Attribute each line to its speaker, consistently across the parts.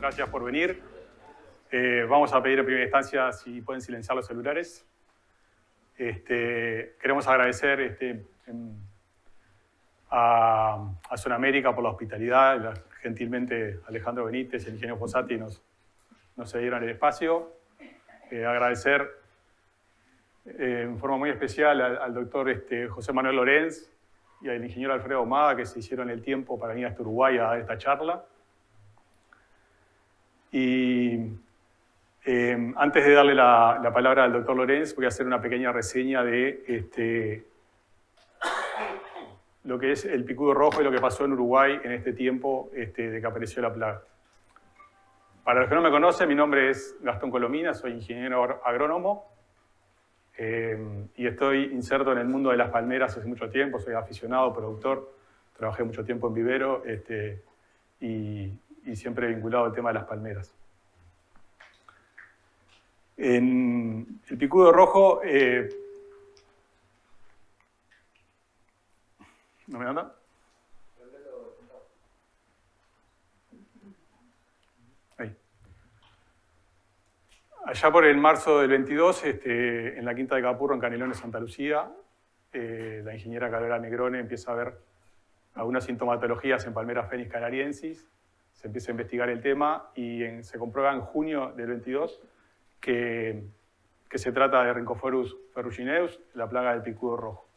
Speaker 1: Gracias por venir. Vamos a pedir en primera instancia si pueden silenciar los celulares. Queremos agradecer a Zonamérica por la hospitalidad. Gentilmente Alejandro Benítez y el ingeniero Fossati nos cedieron el espacio. Agradecer en forma muy especial al doctor José Manuel Lorenz y al ingeniero Alfredo Ahumada, que se hicieron el tiempo para venir hasta Uruguay a dar esta charla. Y antes de darle la palabra al doctor Lorenz, voy a hacer una pequeña reseña de lo que es el picudo rojo y lo que pasó en Uruguay en este tiempo de que apareció la plaga. Para los que no me conocen, mi nombre es Gastón Colomina, soy ingeniero agrónomo y estoy inserto en el mundo de las palmeras hace mucho tiempo, soy aficionado, productor, trabajé mucho tiempo en vivero y siempre vinculado al tema de las palmeras. En el picudo rojo, ¿no me anda? Ahí. Allá por el marzo del 22, en la Quinta de Capurro, en Canelones, Santa Lucía, la ingeniera Carola Negrone empieza a ver algunas sintomatologías en Palmera Phoenix canariensis, se empieza a investigar el tema y se comprueba en junio del 22 que se trata de Rhynchophorus ferrugineus, la plaga del picudo rojo.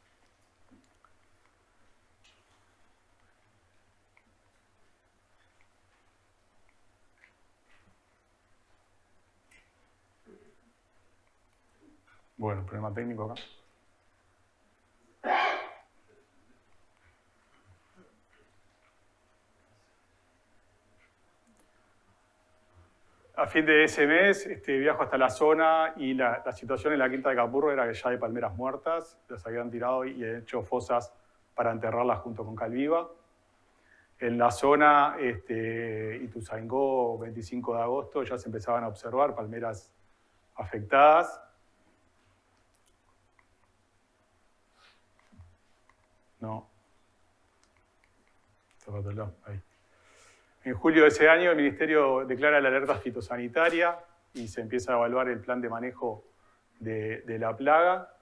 Speaker 1: Bueno, problema técnico acá. A fin de ese mes viajo hasta la zona y la situación en la Quinta de Capurro era que ya hay palmeras muertas, las habían tirado y hecho fosas para enterrarlas junto con cal viva. En la zona Ituzaingó, 25 de agosto, ya se empezaban a observar palmeras afectadas. No. Ahí. En julio de ese año el Ministerio declara la alerta fitosanitaria y se empieza a evaluar el plan de manejo de la plaga.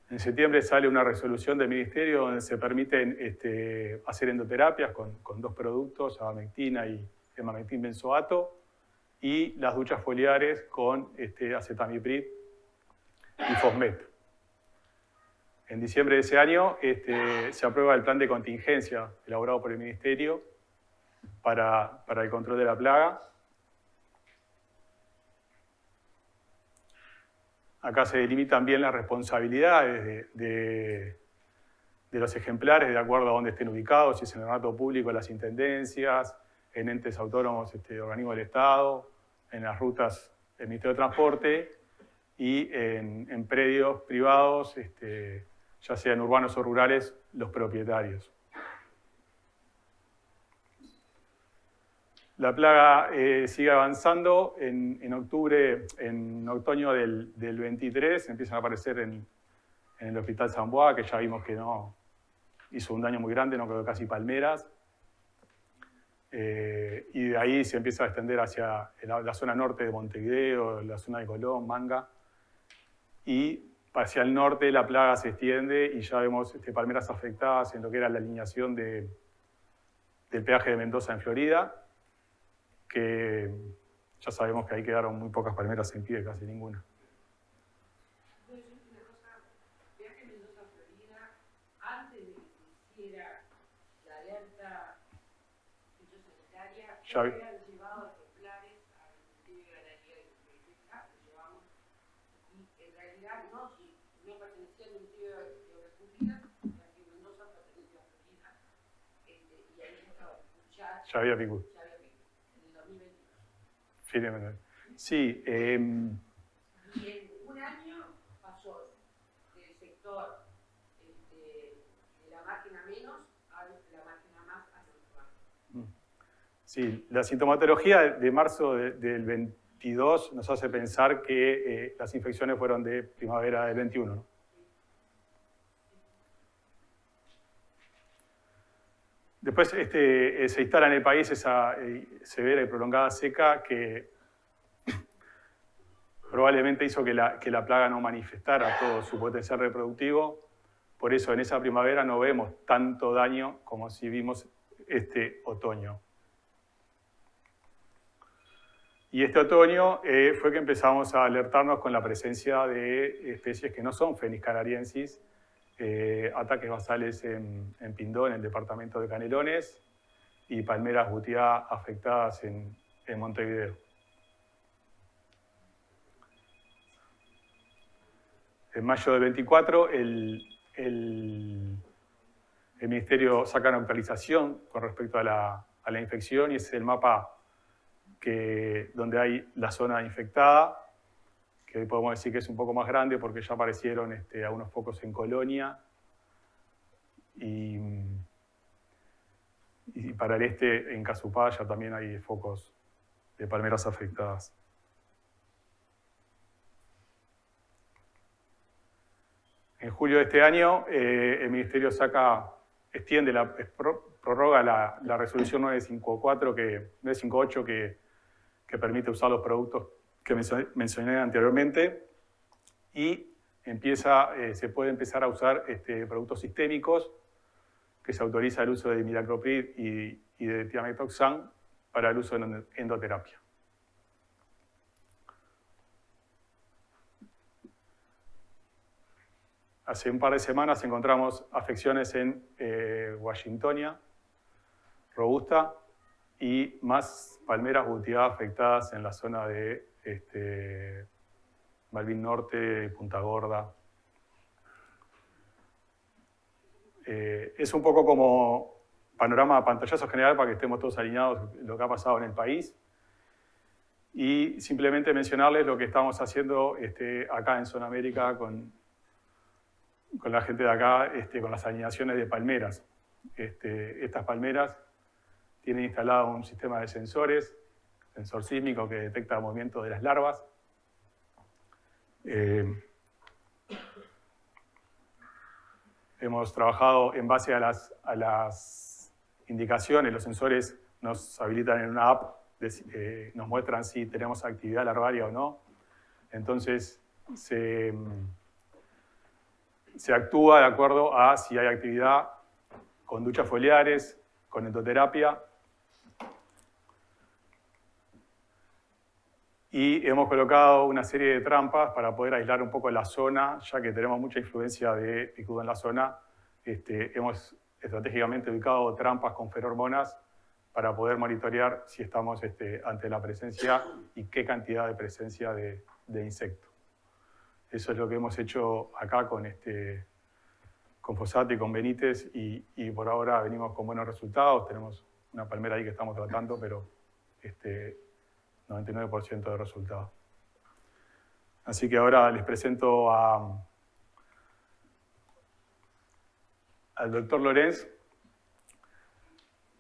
Speaker 1: En septiembre sale una resolución del Ministerio donde se permiten hacer endoterapias con dos productos, abamectina y emamectin benzoato, y las duchas foliares con acetamiprid y fosmet. En diciembre de ese año se aprueba el plan de contingencia elaborado por el Ministerio para el control de la plaga. Acá se delimitan bien las responsabilidades de los ejemplares de acuerdo a dónde estén ubicados, si es en el ornato público, en las intendencias, en entes autónomos, organismos del Estado, en las rutas del Ministerio de Transporte y en predios privados, ya sean urbanos o rurales, los propietarios. La plaga sigue avanzando. En otoño del 23 empiezan a aparecer en el Hospital San Bois, que ya vimos que no hizo un daño muy grande, no quedó casi palmeras. Y de ahí se empieza a extender hacia la zona norte de Montevideo, la zona de Colón, Manga. Y hacia el norte la plaga se extiende y ya vemos palmeras afectadas en lo que era la alineación del peaje de Mendoza en Florida, que ya sabemos que ahí quedaron muy pocas palmeras en pie, casi ninguna.
Speaker 2: Peaje Mendoza Florida, antes de que se hiciera la alerta fitosanitaria, ya habían llevado ejemplares al Ministerio de Ganadería y Pesca, lo llevamos, y en realidad no pertenecía al Ministerio de Obras Públicas, Peaje Mendoza pertenecía a Florida, y ahí estaba,
Speaker 1: ya había picudo. Sí.
Speaker 2: Y en un año pasó del sector de la máquina menos a la máquina más a la normal.
Speaker 1: Sí, la sintomatología de marzo del 22 nos hace pensar que las infecciones fueron de primavera del 21, ¿no? Después Después se instala en el país esa severa y prolongada seca que probablemente hizo que la plaga no manifestara todo su potencial reproductivo. Por eso en esa primavera no vemos tanto daño como si vimos este otoño. Y este otoño fue que empezamos a alertarnos con la presencia de especies que no son Phoenix canariensis, ataques basales en Pindó, en el departamento de Canelones, y palmeras butiá afectadas en Montevideo. En mayo del 24, el Ministerio saca una actualización con respecto a la infección, y es el mapa donde hay la zona infectada, que podemos decir que es un poco más grande porque ya aparecieron algunos focos en Colonia, y para el este, en Casupaya, también hay focos de palmeras afectadas. En julio de este año, el Ministerio prorroga la resolución 958 que permite usar los productos que mencioné anteriormente, y se puede empezar a usar productos sistémicos, que se autoriza el uso de imidacloprid y de tiametoxam para el uso en endoterapia. Hace un par de semanas encontramos afecciones en Washingtonia robusta y más palmeras butiá afectadas en la zona de Malvin Norte y Punta Gorda. Es un poco como panorama, pantallazo general para que estemos todos alineados lo que ha pasado en el país. Y simplemente mencionarles lo que estamos haciendo acá en Zona América con la gente de acá, con las alineaciones de palmeras. Estas palmeras tienen instalado un sistema de sensores, sensor sísmico que detecta el movimiento de las larvas. Hemos trabajado en base a las indicaciones. Los sensores nos habilitan en una app, nos muestran si tenemos actividad larvaria o no. Entonces, se actúa de acuerdo a si hay actividad con duchas foliares, con endoterapia. Y hemos colocado una serie de trampas para poder aislar un poco la zona, ya que tenemos mucha influencia de picudo en la zona. Hemos estratégicamente ubicado trampas con ferormonas para poder monitorear si estamos ante la presencia y qué cantidad de presencia de insecto. Eso es lo que hemos hecho acá con Fossati y con Benítez, y por ahora venimos con buenos resultados. Tenemos una palmera ahí que estamos tratando, pero 99% de resultados. Así que ahora les presento al doctor Lorenz,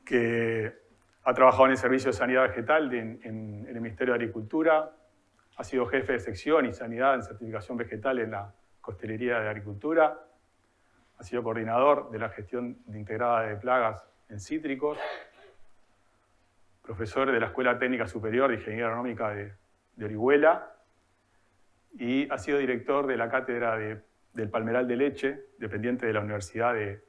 Speaker 1: que ha trabajado en el Servicio de Sanidad Vegetal en el Ministerio de Agricultura, ha sido jefe de sección y sanidad en certificación vegetal en la Consellería de Agricultura, ha sido coordinador de la gestión integrada de plagas en cítricos, profesor de la Escuela Técnica Superior de Ingeniería Agronómica de Orihuela, y ha sido director de la cátedra del Palmeral de Leche, dependiente de la Universidad de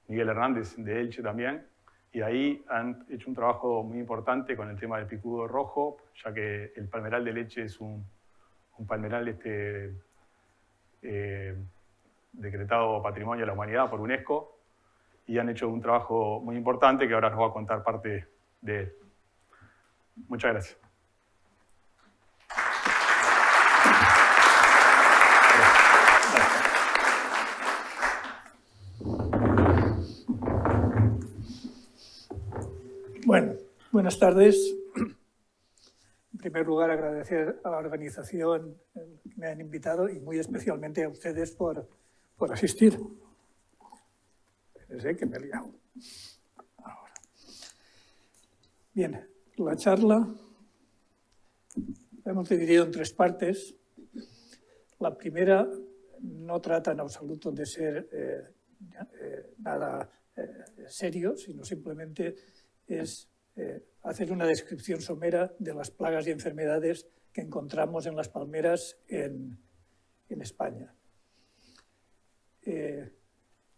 Speaker 1: Miguel Hernández de Elche también, y ahí han hecho un trabajo muy importante con el tema del picudo rojo, ya que el Palmeral de Leche es un palmeral decretado Patrimonio de la Humanidad por UNESCO, y han hecho un trabajo muy importante que ahora nos va a contar parte de él. Muchas gracias.
Speaker 3: Bueno, buenas tardes. En primer lugar, agradecer a la organización que me han invitado y muy especialmente a ustedes por asistir. Sé que me he liado. Ahora. Bien, la charla la hemos dividido en 3 partes. La primera no trata en absoluto de ser nada serio, sino simplemente es hacer una descripción somera de las plagas y enfermedades que encontramos en las palmeras en España.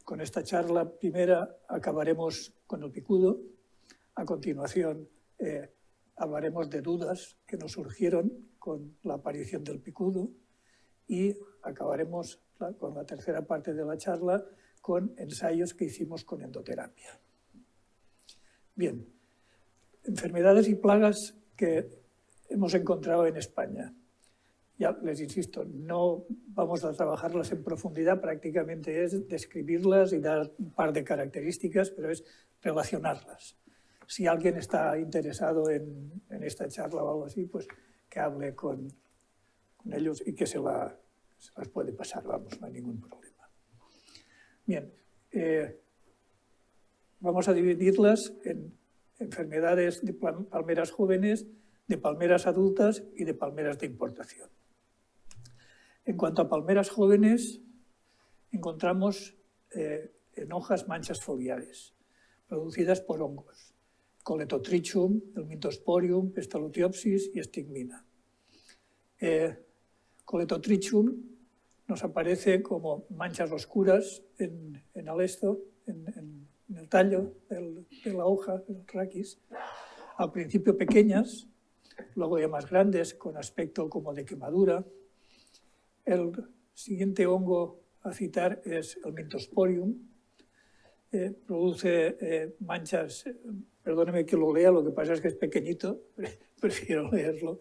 Speaker 3: Con esta charla primera acabaremos con el picudo. A continuación hablaremos de dudas que nos surgieron con la aparición del picudo y acabaremos con la tercera parte de la charla con ensayos que hicimos con endoterapia. Bien, enfermedades y plagas que hemos encontrado en España. Ya les insisto, no vamos a trabajarlas en profundidad, prácticamente es describirlas y dar un par de características, pero es relacionarlas. Si alguien está interesado en esta charla o algo así, pues que hable con ellos y que se las puede pasar, vamos, no hay ningún problema. Bien, vamos a dividirlas en enfermedades de palmeras jóvenes, de palmeras adultas y de palmeras de importación. En cuanto a palmeras jóvenes, encontramos en hojas manchas foliares producidas por hongos, Coletotrichum, Helmintosporium, Pestalothiopsis y Stigmina. Coletotrichum nos aparece como manchas oscuras en el esto, en el tallo de la hoja, el raquis, al principio pequeñas, luego ya más grandes, con aspecto como de quemadura. El siguiente hongo a citar es el Helmintosporium. Produce manchas, perdóneme que lo lea, lo que pasa es que es pequeñito, prefiero leerlo.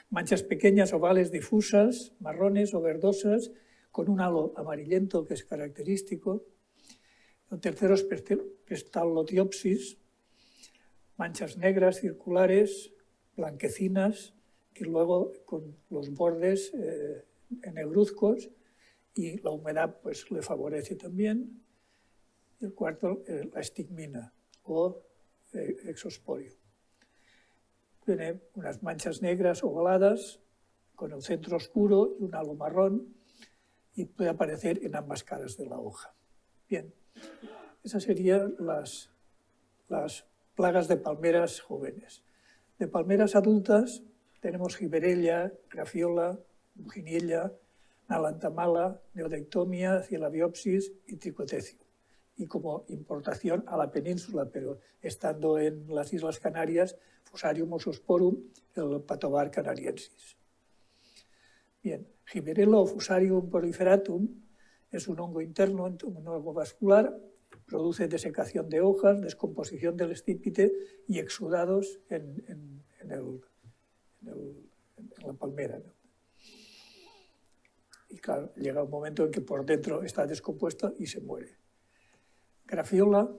Speaker 3: Manchas pequeñas, ovales, difusas, marrones o verdosas, con un halo amarillento que es característico. El tercero es Pestalothiopsis, manchas negras, circulares, blanquecinas, que luego con los bordes negruzcos, y la humedad pues le favorece también. Y el cuarto, la Stigmina o Exosporium. Tiene unas manchas negras ovaladas con el centro oscuro y un halo marrón, y puede aparecer en ambas caras de la hoja. Bien, esas serían las plagas de palmeras jóvenes. De palmeras adultas tenemos Giberella, Grafiola, Muginiella, Nalantamala, Neodectomia, Cielabiopsis y Tricotecio. Y como importación a la península, pero estando en las Islas Canarias, Fusarium oxosporum, el Patobar canariensis. Bien, Giberella o Fusarium proliferatum es un hongo interno, un hongo vascular, produce desecación de hojas, descomposición del estípite y exudados en la palmera, ¿no? Y claro, llega un momento en que por dentro está descompuesto y se muere. Grafiola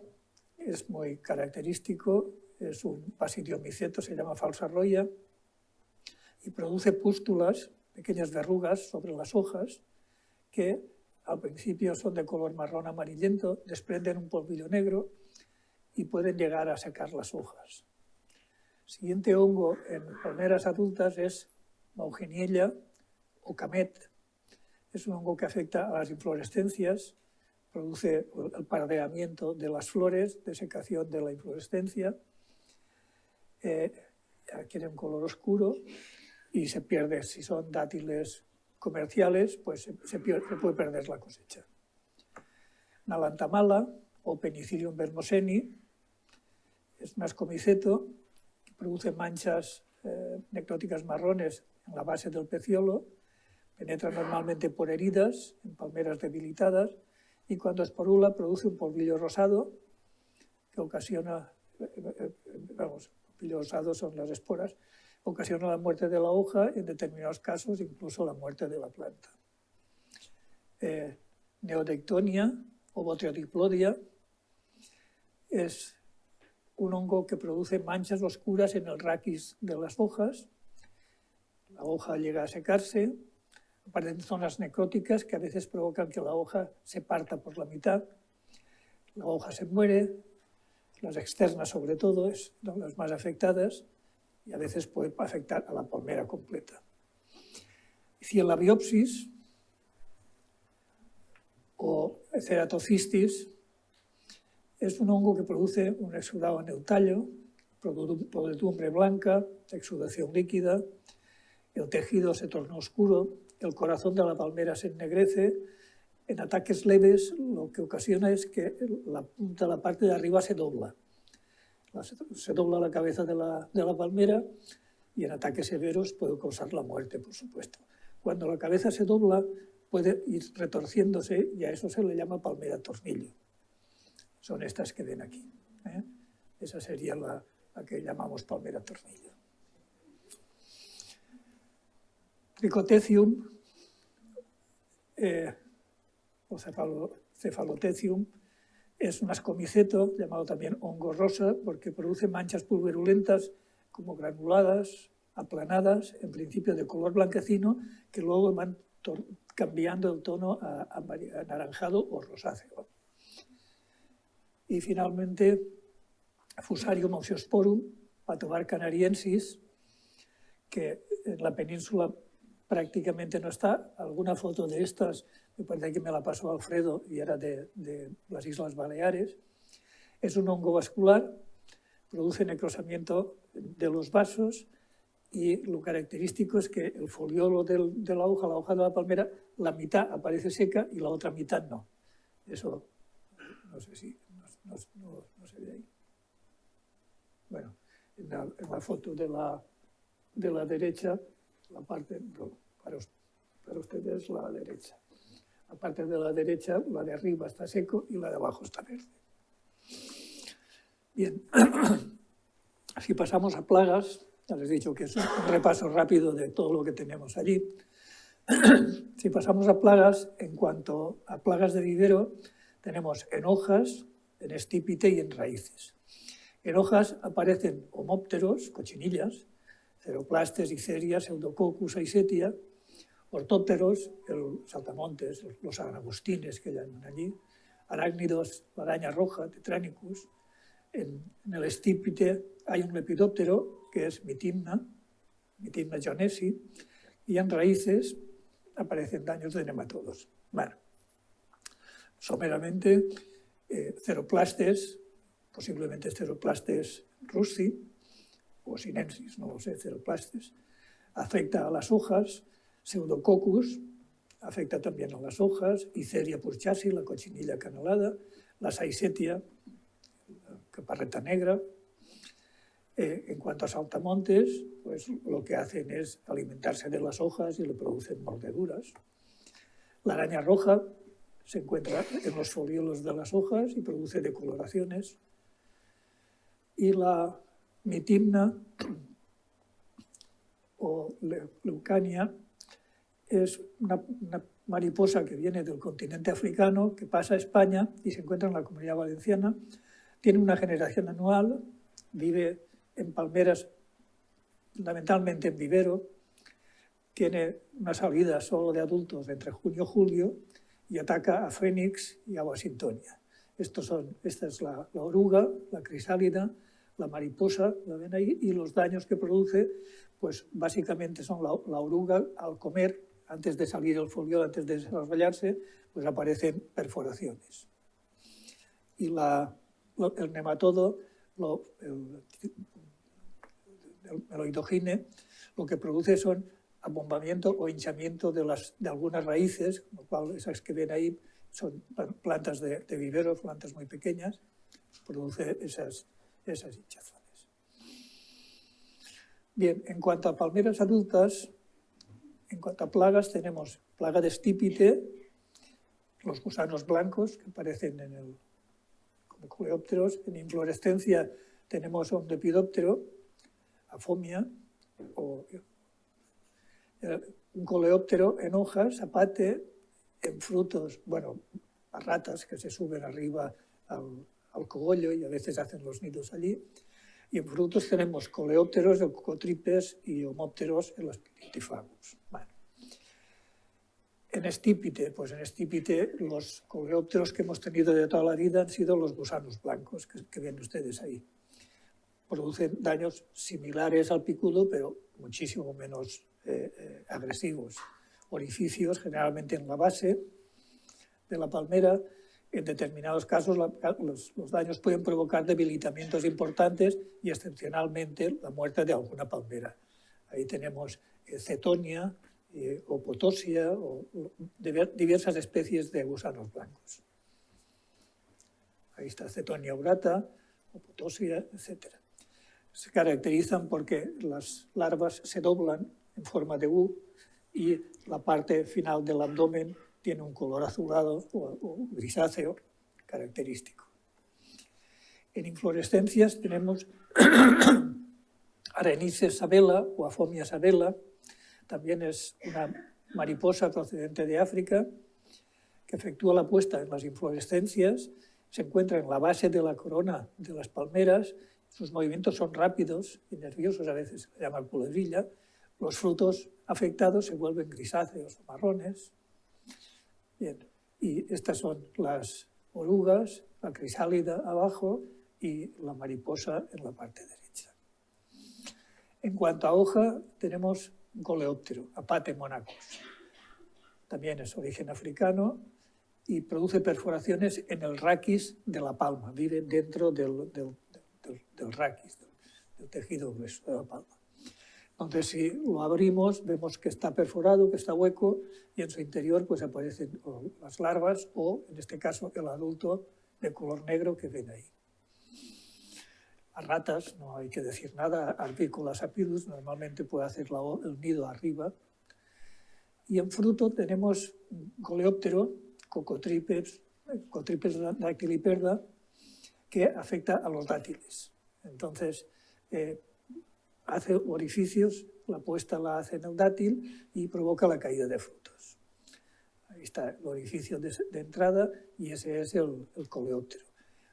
Speaker 3: es muy característico, es un basidiomiceto, se llama falsa roya, y produce pústulas, pequeñas verrugas sobre las hojas, que al principio son de color marrón amarillento, desprenden un polvillo negro y pueden llegar a secar las hojas. Siguiente hongo en palmeras adultas es Maugeniella o Camet. Es un hongo que afecta a las inflorescencias, produce el pardeamiento de las flores, desecación de la inflorescencia, adquiere un color oscuro y se pierde. Si son dátiles comerciales, pues se puede perder la cosecha. Nalantamala o Penicillium vermoseni es un ascomiceto que produce manchas necróticas marrones en la base del peciolo, penetra normalmente por heridas en palmeras debilitadas y cuando esporula produce un polvillo rosado que ocasiona, polvillo rosado son las esporas, ocasiona la muerte de la hoja y en determinados casos incluso la muerte de la planta. Neodectonia o Botryodiplodia es un hongo que produce manchas oscuras en el raquis de las hojas. La hoja llega a secarse, aparecen zonas necróticas que a veces provocan que la hoja se parta por la mitad, la hoja se muere, las externas sobre todo son las más afectadas y a veces puede afectar a la palmera completa. Cielabiopsis o Ceratocistis Es un hongo que produce un exudado en el tallo, podredumbre blanca, exudación líquida, el tejido se torna oscuro, el corazón de la palmera se ennegrece. En ataques leves lo que ocasiona es que la parte de arriba se dobla. Se dobla la cabeza de la palmera y en ataques severos puede causar la muerte, por supuesto. Cuando la cabeza se dobla puede ir retorciéndose y a eso se le llama palmera tornillo. Son estas que ven aquí. Esa sería la que llamamos palmera tornillo. Trichothecium o Cephalotecium es un ascomiceto, llamado también hongo rosa, porque produce manchas pulverulentas como granuladas, aplanadas, en principio de color blanquecino, que luego van cambiando el tono a anaranjado o rosáceo. Y finalmente, Fusarium oxiosporum, Patobar canariensis, que en la península prácticamente no está. Alguna foto de estas, me parece que me la pasó Alfredo y era de las Islas Baleares. Es un hongo vascular, produce necrosamiento de los vasos y lo característico es que el foliolo de la hoja de la palmera, la mitad aparece seca y la otra mitad no. Eso no sé si no se ve ahí. Bueno, en la foto de la derecha, la parte, para ustedes la derecha. La parte de la derecha, la de arriba está seco y la de abajo está verde. Bien, si pasamos a plagas, ya les he dicho que es un repaso rápido de todo lo que tenemos allí. Si pasamos a plagas, en cuanto a plagas de vivero, tenemos en hojas, en estípite y en raíces. En hojas aparecen homópteros, cochinillas, ceroplastes, icerias, pseudococcus, aisetia, ortópteros, el saltamontes, los agostines que llaman allí, arácnidos, la araña roja, Tetranicus. En el estípite hay un lepidóptero que es Mitimna jonesi, y en raíces aparecen daños de nematodos. Bueno, someramente, ceroplastes, posiblemente ceroplastes russi o sinensis, no lo sé, ceroplastes, afecta a las hojas, pseudococcus afecta también a las hojas, Iceria purchasi, la cochinilla canalada, la aisetia, caparreta negra. En cuanto a saltamontes, pues lo que hacen es alimentarse de las hojas y le producen mordeduras. La araña roja se encuentra en los foliolos de las hojas y produce decoloraciones. Y la mitimna o leucania es una mariposa que viene del continente africano, que pasa a España y se encuentra en la Comunidad Valenciana. Tiene una generación anual, vive en palmeras, fundamentalmente en vivero, tiene una salida solo de adultos entre junio y julio y ataca a fénix y a Washingtonia. Esta es la oruga, la crisálida, la mariposa, la ven ahí, y los daños que produce, pues básicamente son la oruga al comer, antes de salir el foliol, antes de desarrollarse, pues aparecen perforaciones. Y el nematodo, el meloidogine, lo que produce son abombamiento o hinchamiento de algunas raíces, con lo cual esas que ven ahí son plantas de vivero, plantas muy pequeñas, produce esas hinchazones. Bien, en cuanto a palmeras adultas, en cuanto a plagas, tenemos plaga de estípite, los gusanos blancos que aparecen como coleópteros. En inflorescencia tenemos un lepidóptero, afomia, o un coleóptero en hojas, apate, en frutos, bueno, a ratas que se suben arriba al cogollo y a veces hacen los nidos allí. Y en frutos tenemos coleópteros, cocotripes y homópteros en los Pirintifagus. Bueno. En estípite, pues en estípite los coleópteros que hemos tenido de toda la vida han sido los gusanos blancos, que ven ustedes ahí. Producen daños similares al picudo, pero muchísimo menos agresivos. Orificios generalmente en la base de la palmera, En determinados casos los daños pueden provocar debilitamientos importantes y excepcionalmente la muerte de alguna palmera. Ahí tenemos cetonia o potosia o diversas especies de gusanos blancos. Ahí está cetonia aurata o potosia, etc. Se caracterizan porque las larvas se doblan en forma de U y la parte final del abdomen tiene un color azulado o grisáceo característico. En inflorescencias tenemos Arenices sabella o Aphomia sabella, también es una mariposa procedente de África que efectúa la puesta en las inflorescencias, se encuentra en la base de la corona de las palmeras, sus movimientos son rápidos y nerviosos, a veces se llama culebrilla, los frutos afectados se vuelven grisáceos o marrones. Bien, y estas son las orugas, la crisálida abajo y la mariposa en la parte derecha. En cuanto a hoja, tenemos un coleóptero, Apate monachus. También es origen africano y produce perforaciones en el raquis de la palma, vive dentro del raquis, del tejido grueso de la palma. Entonces, si lo abrimos, vemos que está perforado, que está hueco, y en su interior pues, aparecen las larvas o, en este caso, el adulto de color negro que ven ahí. A ratas, no hay que decir nada, Arpicola sapidus, normalmente puede hacer el nido arriba. Y en fruto tenemos un coleóptero, Cocotripes dactyliperda, que afecta a los dátiles. Entonces, hace orificios, la puesta la hace en el dátil y provoca la caída de frutos. Ahí está el orificio de entrada y ese es el coleóptero.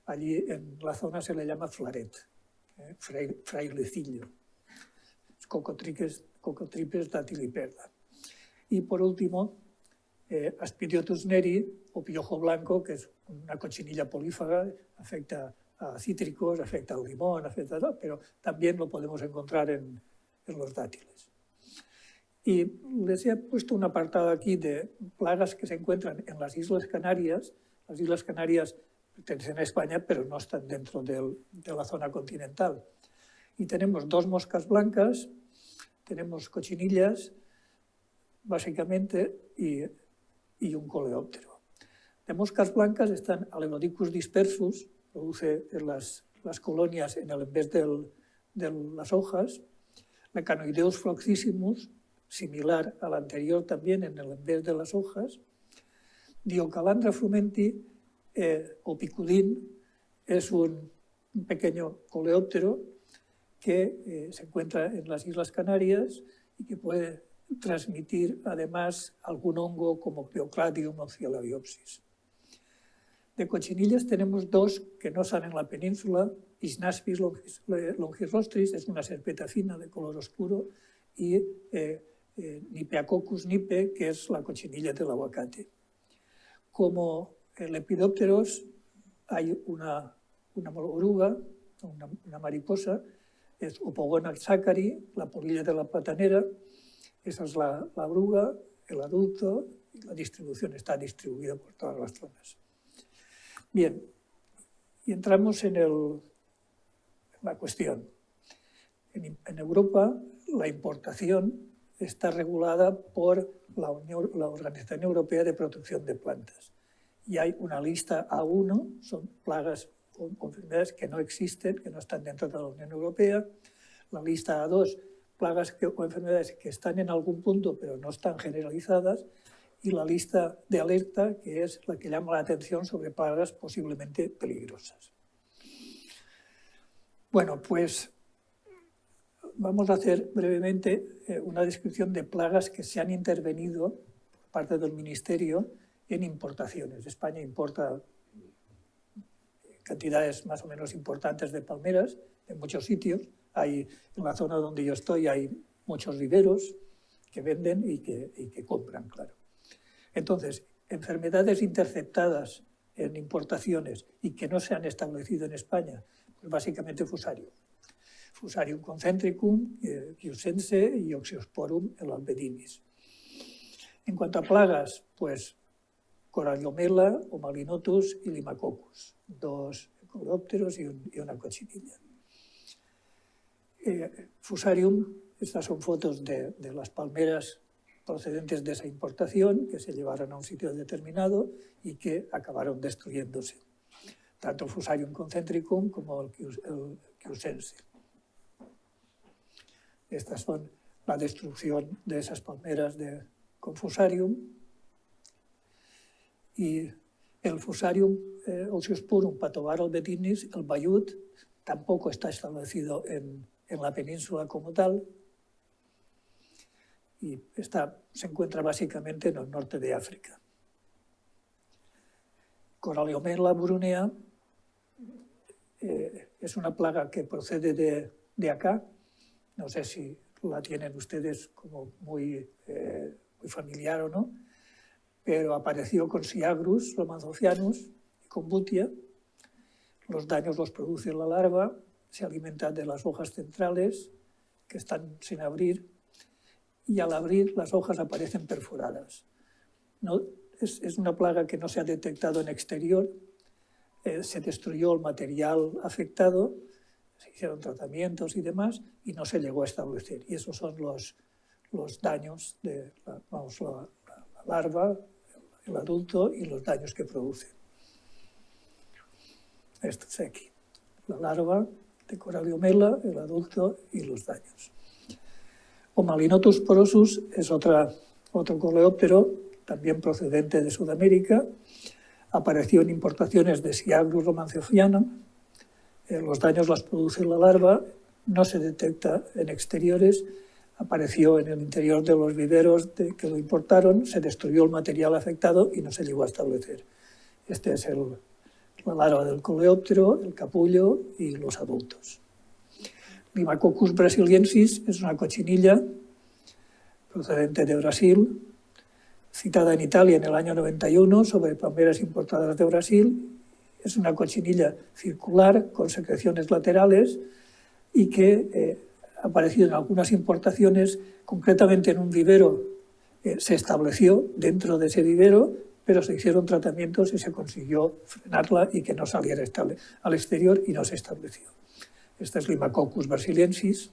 Speaker 3: Allí en la zona se le llama flaret, frailecillo, Cocotripes dactyliperda. Y por último, Aspidiotus neri o piojo blanco, que es una cochinilla polífaga, afecta a cítricos, afecta al limón, afecta a todo, pero también lo podemos encontrar en los dátiles. Y les he puesto un apartado aquí de plagas que se encuentran en las Islas Canarias. Las Islas Canarias pertenecen a España, pero no están dentro de la zona continental. Y tenemos dos moscas blancas, tenemos cochinillas, básicamente, y un coleóptero. De moscas blancas están Aleodicus dispersus, produce las colonias en el envés de las hojas, Mechanoideus floxissimus, similar al anterior también en el envés de las hojas, Diocalandra frumenti o picudín es un pequeño coleóptero que se encuentra en las Islas Canarias y que puede transmitir además algún hongo como Pleocladium o Psilobiopsis. De cochinillas tenemos dos que no están en la península, Isnaspis longirostris, es una serpeta fina de color oscuro, y Nipeacoccus nipe, que es la cochinilla del aguacate. Como lepidópteros hay una oruga, una mariposa, es Opogona zacchari, la polilla de la platanera, esa es la oruga, el adulto, y la distribución está distribuida por todas las zonas. Bien, y entramos en la cuestión. En Europa la importación está regulada por la Organización Europea de Protección de Plantas. Y hay una lista A1, son plagas o enfermedades que no existen, que no están dentro de la Unión Europea. La lista A2, plagas o enfermedades que están en algún punto pero no están generalizadas. Y la lista de alerta, que es la que llama la atención sobre plagas posiblemente peligrosas. Bueno, pues vamos a hacer brevemente una descripción de plagas que se han intervenido por parte del Ministerio en importaciones. España importa cantidades más o menos importantes de palmeras en muchos sitios. En la zona donde yo estoy hay muchos viveros que venden y que compran, claro. Entonces, enfermedades interceptadas en importaciones y que no se han establecido en España, pues básicamente Fusarium. Fusarium concentricum, Chiusense y Oxiosporum el albedinis. En cuanto a plagas, pues Coralliomela, Omalinotus y Limacoccus, 2 coleópteros y una cochinilla. Fusarium, estas son fotos de las palmeras procedentes de esa importación que se llevaron a un sitio determinado y que acabaron destruyéndose, tanto el Fusarium concentricum como el chiusense. Estas son la destrucción de esas palmeras con Fusarium. Y el Fusarium oxyospurum patobarobetinis, el bayut, tampoco está establecido en la península como tal y se encuentra básicamente en el norte de África. Coralliomela burunea es una plaga que procede de acá. No sé si la tienen ustedes como muy familiar o no, pero apareció con Siagrus romanzocianus y con Butia. Los daños los produce la larva, se alimenta de las hojas centrales que están sin abrir y al abrir las hojas aparecen perforadas. No, es una plaga que no se ha detectado en exterior, se destruyó el material afectado, se hicieron tratamientos y demás y no se llegó a establecer. Y esos son los daños de la larva, el adulto y los daños que produce. Esto es aquí, la larva de Coralliomela, el adulto y los daños. Omalinotus porosus es otro coleóptero, también procedente de Sudamérica. Apareció en importaciones de Siagrus romanzociana. Los daños los produce la larva, no se detecta en exteriores. Apareció en el interior de los viveros que lo importaron, se destruyó el material afectado y no se llegó a establecer. Este es la larva del coleóptero, el capullo y los adultos. Limacoccus brasiliensis es una cochinilla procedente de Brasil, citada en Italia en el año 91 sobre palmeras importadas de Brasil. Es una cochinilla circular con secreciones laterales y que ha aparecido en algunas importaciones, concretamente en un vivero se estableció dentro de ese vivero, pero se hicieron tratamientos y se consiguió frenarla y que no saliera al exterior y no se estableció. Esta es Limacoccus brasiliensis.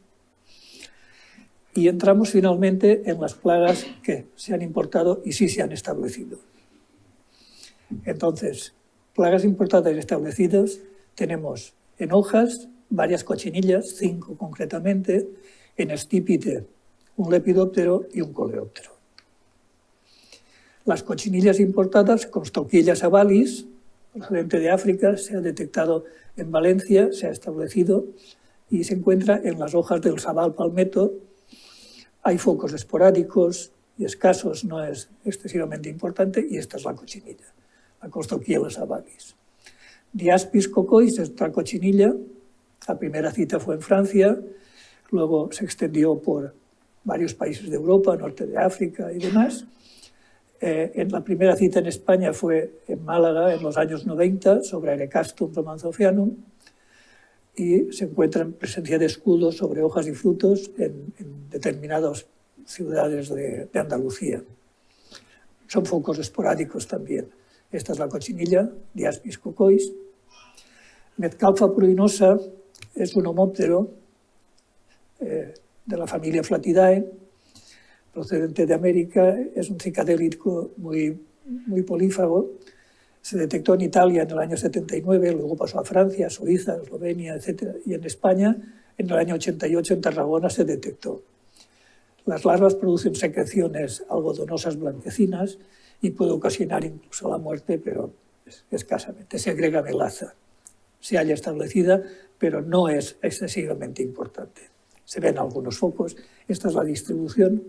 Speaker 3: Y entramos finalmente en las plagas que se han importado y sí se han establecido. Entonces, plagas importadas y establecidas tenemos en hojas varias cochinillas, 5 concretamente, en estípite un lepidóptero y un coleóptero. Las cochinillas importadas, Constoquilla savalis, procedente de África, se ha detectado en Valencia, se ha establecido y se encuentra en las hojas del sabal palmetto. Hay focos esporádicos y escasos, no es excesivamente importante, y esta es la cochinilla, la Constoquilla savalis. Diaspis cocois es otra cochinilla. La primera cita fue en Francia, luego se extendió por varios países de Europa, norte de África y demás. En la primera cita en España fue en Málaga en los años 90 sobre Arecastum romanzocianum y se encuentra en presencia de escudos sobre hojas y frutos en determinadas ciudades de Andalucía. Son focos esporádicos también. Esta es la cochinilla, Diaspis cocois. Metcalfa pruinosa es un homóptero de la familia Flatidae, procedente de América, es un cicadélico muy polífago. Se detectó en Italia en el año 79, luego pasó a Francia, Suiza, Eslovenia, etc. Y en España, en el año 88, en Tarragona, se detectó. Las larvas producen secreciones algodonosas blanquecinas y puede ocasionar incluso la muerte, pero escasamente. Se agrega melaza. Se halla establecida, pero no es excesivamente importante. Se ven algunos focos. Esta es la distribución.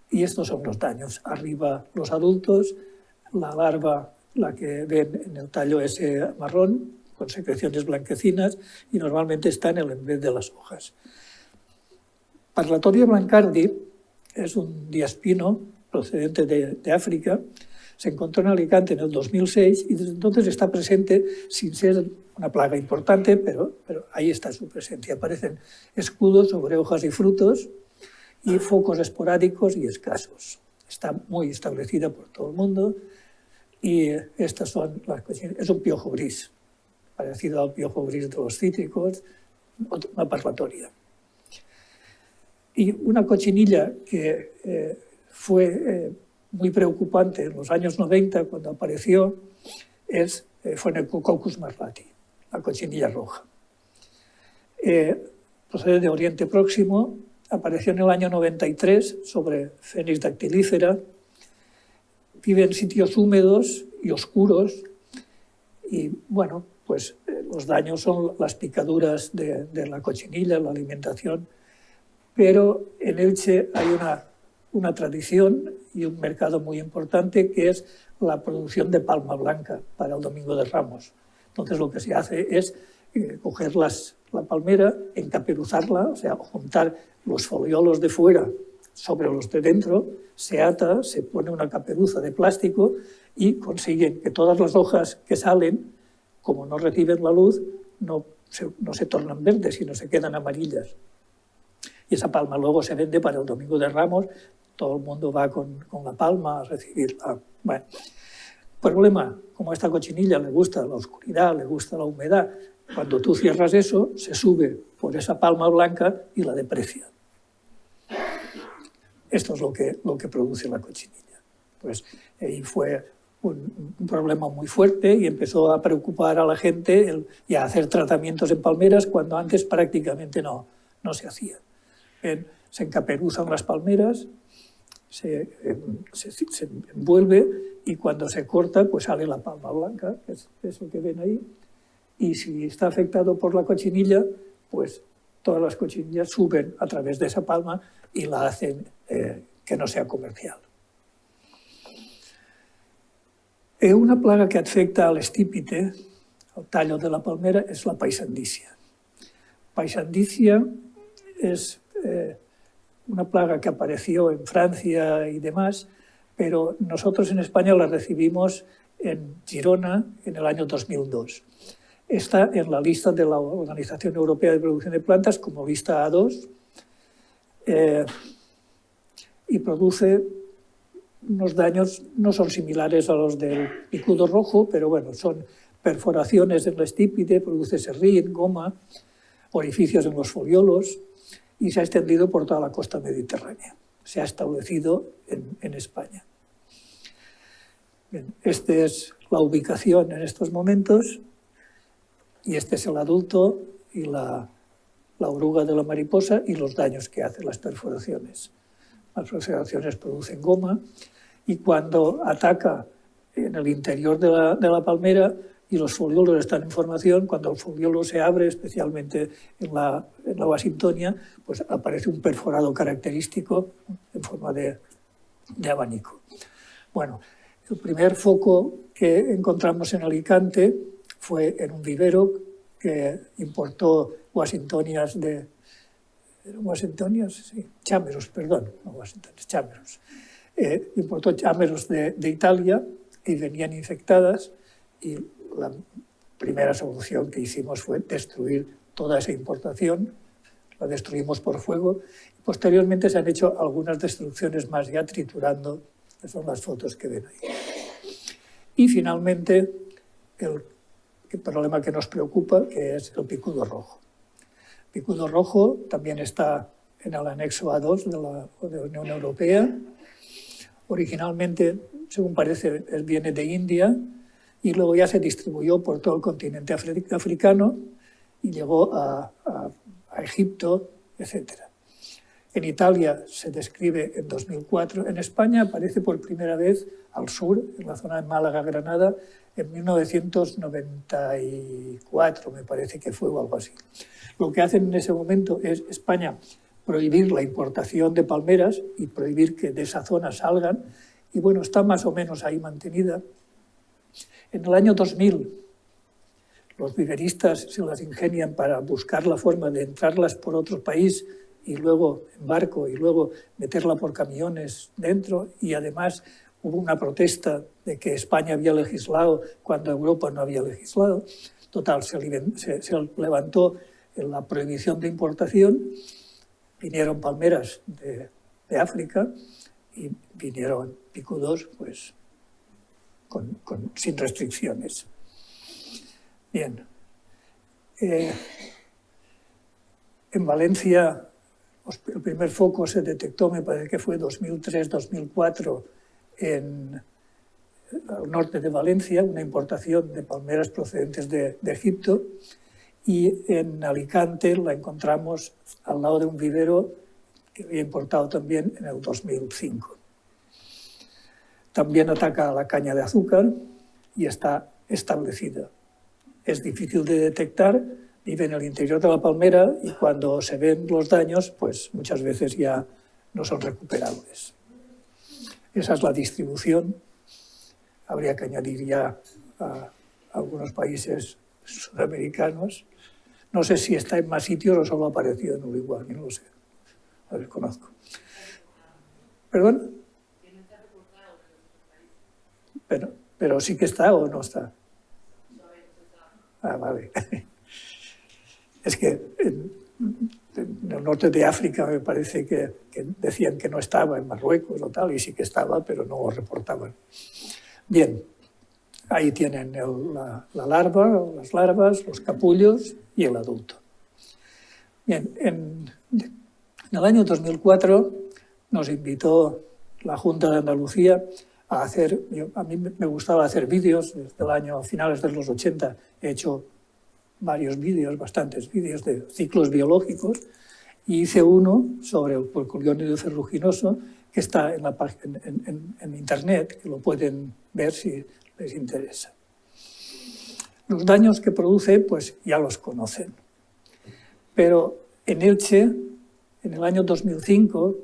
Speaker 3: Y estos son los daños. Arriba los adultos, la larva, la que ven en el tallo ese marrón, con secreciones blanquecinas, y normalmente está en el embés de las hojas. Parlatoria blancardi es un diaspino procedente de África. Se encontró en Alicante en el 2006 y desde entonces está presente sin ser una plaga importante, pero ahí está su presencia. Aparecen escudos sobre hojas y frutos y focos esporádicos y escasos. Está muy establecida por todo el mundo. y estas son las cochinillas. Es un piojo gris, parecido al piojo gris de los cítricos, una parlatoria. Y una cochinilla que fue muy preocupante en los años 90, cuando apareció, fue Phoenecococcus marlati, la cochinilla roja. Procede de Oriente Próximo, apareció en el año 93 sobre Phoenix dactylifera, vive en sitios húmedos y oscuros y, bueno, pues los daños son las picaduras de la cochinilla, la alimentación, pero en Elche hay una tradición y un mercado muy importante que es la producción de palma blanca para el Domingo de Ramos. Entonces lo que se hace es coger la palmera, encaperuzarla, o sea, juntar los foliolos de fuera sobre los de dentro, se ata, se pone una caperuza de plástico y consiguen que todas las hojas que salen, como no reciben la luz, no se tornan verdes, sino se quedan amarillas. Y esa palma luego se vende para el Domingo de Ramos, todo el mundo va con la palma a recibirla. Bueno, problema, como a esta cochinilla le gusta la oscuridad, le gusta la humedad, cuando tú cierras eso, se sube por esa palma blanca y la deprecia. Esto es lo que produce la cochinilla. Pues y fue un problema muy fuerte y empezó a preocupar a la gente y a hacer tratamientos en palmeras cuando antes prácticamente no se hacía. Se encaperuzan las palmeras, se envuelve y cuando se corta pues sale la palma blanca, que es lo que ven ahí. Y si está afectado por la cochinilla, pues todas las cochinillas suben a través de esa palma y la hacen que no sea comercial. Una plaga que afecta al estípite, al tallo de la palmera, es la paisandicia. Paisandicia es una plaga que apareció en Francia y demás, pero nosotros en España la recibimos en Girona en el año 2002. Está en la lista de la Organización Europea de Producción de Plantas como lista A2 y produce unos daños, no son similares a los del picudo rojo, pero bueno, son perforaciones en la estípite, produce serrín, goma, orificios en los foliolos y se ha extendido por toda la costa mediterránea. Se ha establecido en España. Bien, esta es la ubicación en estos momentos y este es el adulto y la oruga de la mariposa y los daños que hacen las perforaciones. Las perforaciones producen goma y cuando ataca en el interior de la palmera y los foliolos están en formación, cuando el foliolo se abre, especialmente en la Washingtonia, pues aparece un perforado característico en forma de abanico. Bueno, el primer foco que encontramos en Alicante fue en un vivero que importó Washingtonias de... Washingtonias, sí, chámeros, perdón, no Washingtonias, chámeros. Importó chámeros de Italia y venían infectadas y la primera solución que hicimos fue destruir toda esa importación, la destruimos por fuego y posteriormente se han hecho algunas destrucciones más ya triturando, que son las fotos que ven ahí. Y finalmente el problema que nos preocupa, que es el picudo rojo. El picudo rojo también está en el anexo A2 de la Unión Europea. Originalmente, según parece, viene de India y luego ya se distribuyó por todo el continente africano y llegó a Egipto, etc. En Italia se describe en 2004. En España aparece por primera vez al sur, en la zona de Málaga, Granada, en 1994, me parece que fue o algo así. Lo que hacen en ese momento es España prohibir la importación de palmeras y prohibir que de esa zona salgan. Y bueno, está más o menos ahí mantenida. En el año 2000, los viveristas se las ingenian para buscar la forma de entrarlas por otro país y luego en barco y luego meterla por camiones dentro. Y además hubo una protesta de que España había legislado cuando Europa no había legislado. Total, se levantó la prohibición de importación. Vinieron palmeras de África y vinieron picudos, pues sin restricciones. Bien. En Valencia el primer foco se detectó, me parece que fue 2003-2004, al norte de Valencia, una importación de palmeras procedentes de Egipto, y en Alicante la encontramos al lado de un vivero que había importado también en el 2005. También ataca a la caña de azúcar y está establecida. Es difícil de detectar, vive en el interior de la palmera y cuando se ven los daños, pues muchas veces ya no son recuperables. Esa es la distribución. Habría que añadir ya a algunos países sudamericanos. No sé si está en más sitios o solo ha aparecido en Uruguay, no lo sé. Lo desconozco. ¿Perdón? Pero sí que está o no está. Ah, vale. Es que en el norte de África me parece que decían que no estaba, en Marruecos o tal, y sí que estaba, pero no lo reportaban. Bien, ahí tienen la larva, o las larvas, los capullos y el adulto. Bien, en el año 2004 nos invitó la Junta de Andalucía a hacer, a mí me gustaba hacer vídeos, desde el año finales de los 80 he hecho varios vídeos, bastantes vídeos de ciclos biológicos, y hice uno sobre el porcoliónido ferruginoso que está en internet, que lo pueden ver si les interesa. Los daños que produce, pues ya los conocen. Pero en Elche, en el año 2005,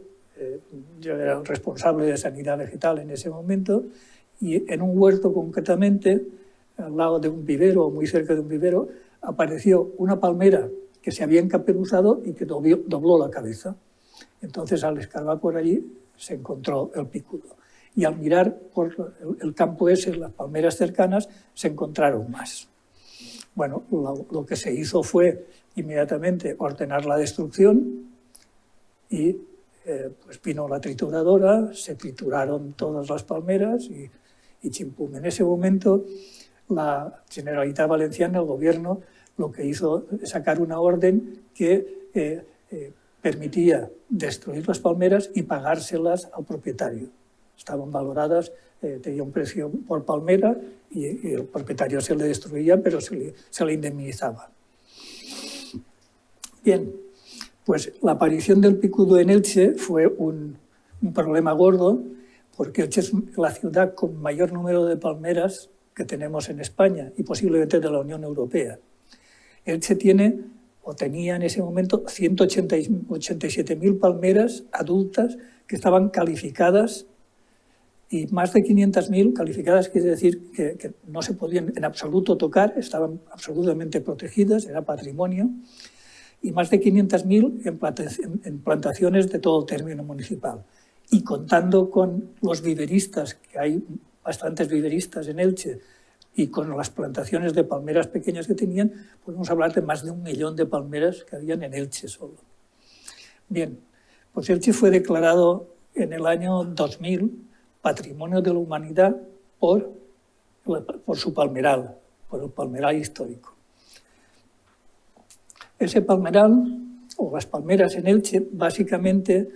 Speaker 3: yo era el responsable de sanidad vegetal en ese momento, y en un huerto concretamente, al lado de un vivero, muy cerca de un vivero, apareció una palmera que se había encapeluzado y que dobló la cabeza. Entonces, al escarbar por allí, se encontró el picudo. Y al mirar por el campo ese, las palmeras cercanas, se encontraron más. Bueno, lo que se hizo fue inmediatamente ordenar la destrucción y pues vino la trituradora, se trituraron todas las palmeras y chimpum. En ese momento, la Generalitat Valenciana, el gobierno, lo que hizo es sacar una orden que permitía destruir las palmeras y pagárselas al propietario. Estaban valoradas, tenía un precio por palmera y el propietario se le destruía, pero se le indemnizaba. Bien, pues la aparición del picudo en Elche fue un problema gordo, porque Elche es la ciudad con mayor número de palmeras que tenemos en España y posiblemente de la Unión Europea. Elche tiene, o tenía en ese momento, 187.000 palmeras adultas que estaban calificadas y más de 500.000 calificadas, quiere decir que no se podían en absoluto tocar, estaban absolutamente protegidas, era patrimonio, y más de 500.000 en plantaciones de todo el término municipal. Y contando con los viveristas, que hay bastantes viveristas en Elche, y con las plantaciones de palmeras pequeñas que tenían, podemos hablar de más de 1 millón de palmeras que habían en Elche solo. Bien, pues Elche fue declarado en el año 2000 Patrimonio de la Humanidad por su palmeral, por el palmeral histórico. Ese palmeral, o las palmeras en Elche, básicamente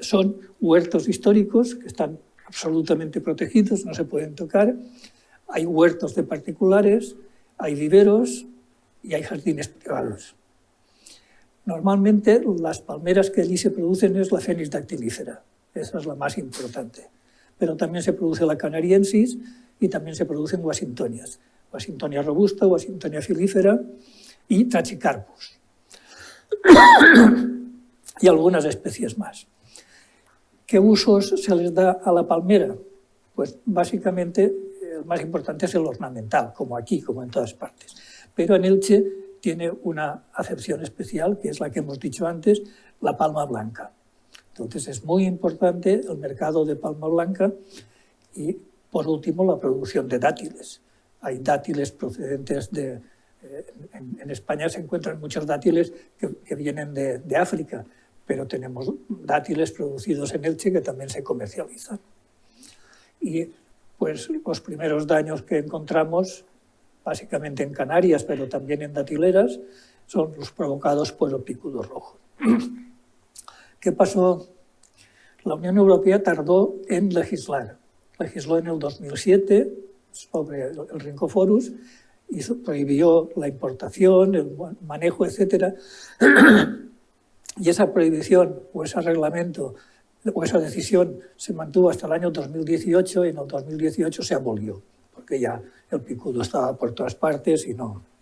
Speaker 3: son huertos históricos que están absolutamente protegidos, no se pueden tocar. Hay huertos de particulares, hay viveros y hay jardines privados. Normalmente las palmeras que allí se producen es la Fenis dactilífera, esa es la más importante. Pero también se produce la canariensis y también se producen washingtonias. Washingtonia robusta, Washingtonia filífera y Trachycarpus. Y algunas especies más. ¿Qué usos se les da a la palmera? Pues básicamente el más importante es el ornamental, como aquí, como en todas partes. Pero en Elche tiene una acepción especial, que es la que hemos dicho antes, la palma blanca. Entonces es muy importante el mercado de palma blanca y, por último, la producción de dátiles. Hay dátiles procedentes de... En España se encuentran muchos dátiles que vienen de África, pero tenemos dátiles producidos en Elche que también se comercializan. Y pues los primeros daños que encontramos, básicamente en Canarias, pero también en datileras, son los provocados por el picudo rojo. ¿Qué pasó? La Unión Europea tardó en legislar. Legisló en el 2007 sobre el Rhynchophorus, prohibió la importación, el manejo, etc. Y esa prohibición o ese reglamento o esa decisión se mantuvo hasta el año 2018 y en el 2018 se abolió, porque ya el picudo estaba por todas partes y no